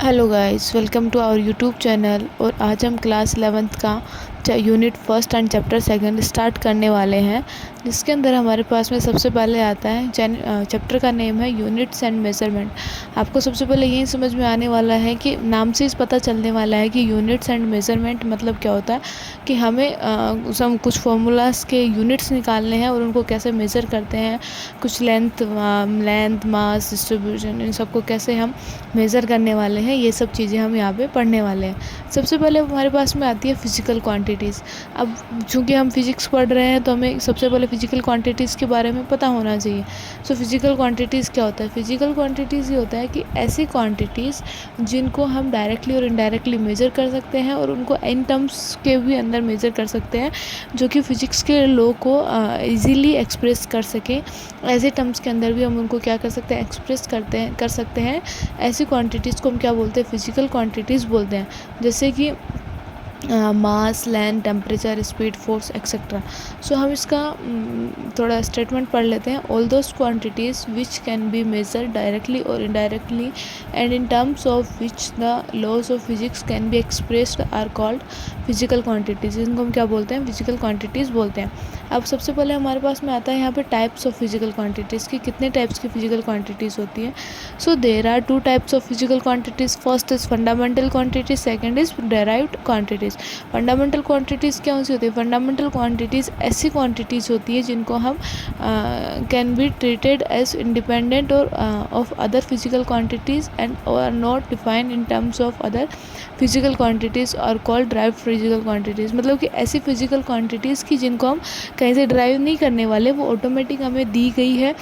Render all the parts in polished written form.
Hello guys, welcome to our YouTube channel. और आज हम क्लास 11th का unit first and chapter second start करने वाले हैं, जिसके अंदर हमारे पास में सबसे पहले आता है चैप्टर का नेम है यूनिट्स एंड मेजरमेंट। आपको सबसे पहले यही समझ में आने वाला है कि नाम से ही पता चलने वाला है कि यूनिट्स एंड मेजरमेंट मतलब क्या होता है, कि हमें हम कुछ फार्मूलाज के यूनिट्स निकालने हैं और उनको कैसे मेज़र करते हैं, कुछ लेंथ मास डिस्ट्रीब्यूशन, इन सबको कैसे हम मेज़र करने वाले हैं, ये सब चीज़ें हम यहाँ पे पढ़ने वाले हैं। सबसे पहले हमारे पास में आती है फिज़िकल क्वांटिटीज़। अब चूँकि हम फिज़िक्स पढ़ रहे हैं तो हमें सबसे पहले फिज़िकल क्वांटिटीज़ के बारे में पता होना चाहिए। सो फिज़िकल क्वांटिटीज़ क्या होता है? फिज़िकल क्वांटिटीज़ ये होता है कि ऐसी क्वांटिटीज़ जिनको हम डायरेक्टली और इनडायरेक्टली मेज़र कर सकते हैं और उनको इन टर्म्स के भी अंदर मेज़र कर सकते हैं, जो कि फ़िज़िक्स के लॉ को ईज़िली एक्सप्रेस कर सकें। ऐसे टर्म्स के अंदर भी हम उनको क्या कर सकते हैं, एक्सप्रेस कर सकते हैं। ऐसी क्वांटिटीज़ को हम क्या बोलते हैं? फिज़िकल क्वांटिटीज़ बोलते हैं। जैसे कि mass, length, temperature, speed, force etcetera. So हम इसका थोड़ा स्टेटमेंट पढ़ लेते हैं। All those quantities which can be measured directly और indirectly and in terms of which the laws of physics can be expressed are called physical quantities. इनको हम क्या बोलते हैं? फिजिकल क्वांटिटीज़ बोलते हैं। अब सबसे पहले हमारे पास में आता है यहाँ पे टाइप्स ऑफ फिजिकल क्वांटिटीज़ की। कितने टाइप्स की फिजिकल क्वांटिटीज़ होती हैं? So there are two types of physical quantities. First is fundamental quantities, second is derived quantities. Fundamental quantities क्या सी होती है? फंडामेंटल क्वांटिटीज़ ऐसी क्वांटिटीज़ होती है जिनको हम can be treated as independent और of other physical quantities and are not defined in terms of other physical quantities और कॉल्ड ड्राइव फिजिकल क्वांटिटीज़। मतलब कि ऐसी फिजिकल क्वांटिटीज़ की जिनको हम कहीं से ड्राइव नहीं करने वाले, वो ऑटोमेटिक हमें दी गई है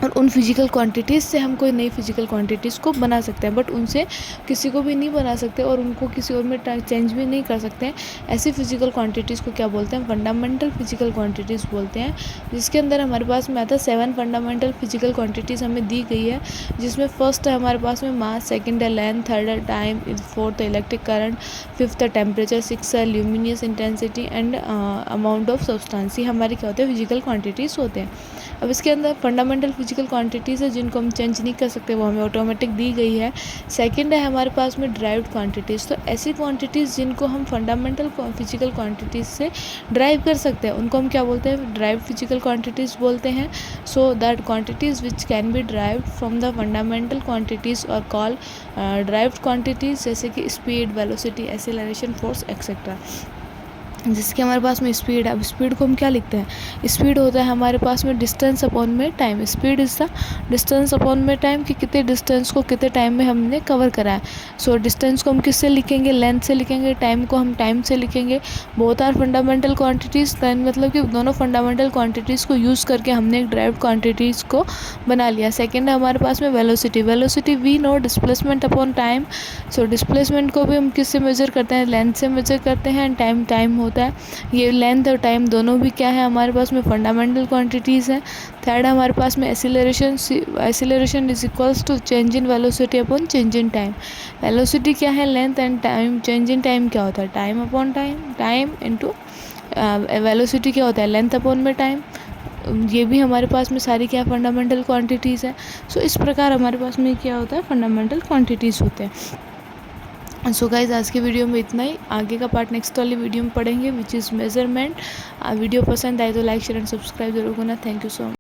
और उन फिजिकल क्वांटिटीज़ से हम कोई नई फिजिकल क्वांटिटीज़ को बना सकते हैं, बट उनसे किसी को भी नहीं बना सकते और उनको किसी और में चेंज भी नहीं कर सकते हैं। ऐसी फिजिकल क्वांटिटीज़ को क्या बोलते हैं? फंडामेंटल फिजिकल क्वांटिटीज़ बोलते हैं। जिसके अंदर हमारे पास में आता है 7 फंडामेंटल फिजिकल क्वांटिटीज़ हमें दी गई है, जिसमें फर्स्ट है हमारे पास में मास, सेकेंड है लेंथ, थर्ड है टाइम, फोर्थ है इलेक्ट्रिक करंट, फिफ्थ है टेम्परेचर, सिक्स है luminous intensity and amount of substance. ये हमारे क्या होते हैं? फिजिकल क्वांटिटीज़ होते हैं। अब इसके अंदर फंडामेंटल फिजिकल क्वांटिटीज़ है जिनको हम चेंज नहीं कर सकते, वो हमें ऑटोमेटिक दी गई है। सेकंड है हमारे पास में ड्राइव्ड क्वांटिटीज़। तो ऐसी क्वांटिटीज़ जिनको हम फंडामेंटल फिजिकल क्वांटिटीज़ से ड्राइव कर सकते हैं, उनको हम क्या बोलते हैं? ड्राइव्ड फिजिकल क्वांटिटीज़ बोलते हैं। So that quantities which can B derived from the fundamental quantities और कॉल ड्राइव्ड क्वांटिटीज़, जैसे कि speed, velocity, acceleration, force etcetera. जिसके हमारे पास में स्पीड है। अब स्पीड को हम क्या लिखते हैं? स्पीड होता है हमारे पास में डिस्टेंस अपॉन में time. Speed is the distance upon में टाइम, कि कितने डिस्टेंस को कितने टाइम में हमने कवर करा है। सो डिस्टेंस को हम किससे लिखेंगे? लेंथ से लिखेंगे। टाइम को हम टाइम से लिखेंगे। Both are fundamental quantities. मतलब कि दोनों फंडामेंटल क्वांटिटीज़ को यूज़ करके हमने एक ड्राइव्ड क्वांटिटीज़ को बना लिया। सेकेंड है हमारे पास में velocity. Velocity we know displacement upon time. So displacement को भी हम किससे मेजर करते हैं? लेंथ से मेजर करते हैं। एंड टाइम होता है। ये लेंथ और टाइम दोनों भी क्या है हमारे पास में? फंडामेंटल क्वांटिटीज़ हैं। थर्ड हमारे पास में acceleration. Acceleration is equals to change in velocity upon change in time. Velocity क्या है? Length and time. Change in time क्या होता है? Time upon time. Time into velocity क्या होता है? लेंथ अपॉन में टाइम। ये भी हमारे पास में सारी क्या फंडामेंटल क्वांटिटीज़ हैं। सो इस प्रकार हमारे पास में क्या होता है? फंडामेंटल क्वांटिटीज़ होते हैं। सो गाइज आज के वीडियो में इतना ही। आगे का पार्ट नेक्स्ट वाली वीडियो में पढ़ेंगे, विच इज़ मेजरमेंट। वीडियो पसंद आए तो लाइक शेयर एंड सब्सक्राइब जरूर करना। Thank you so much.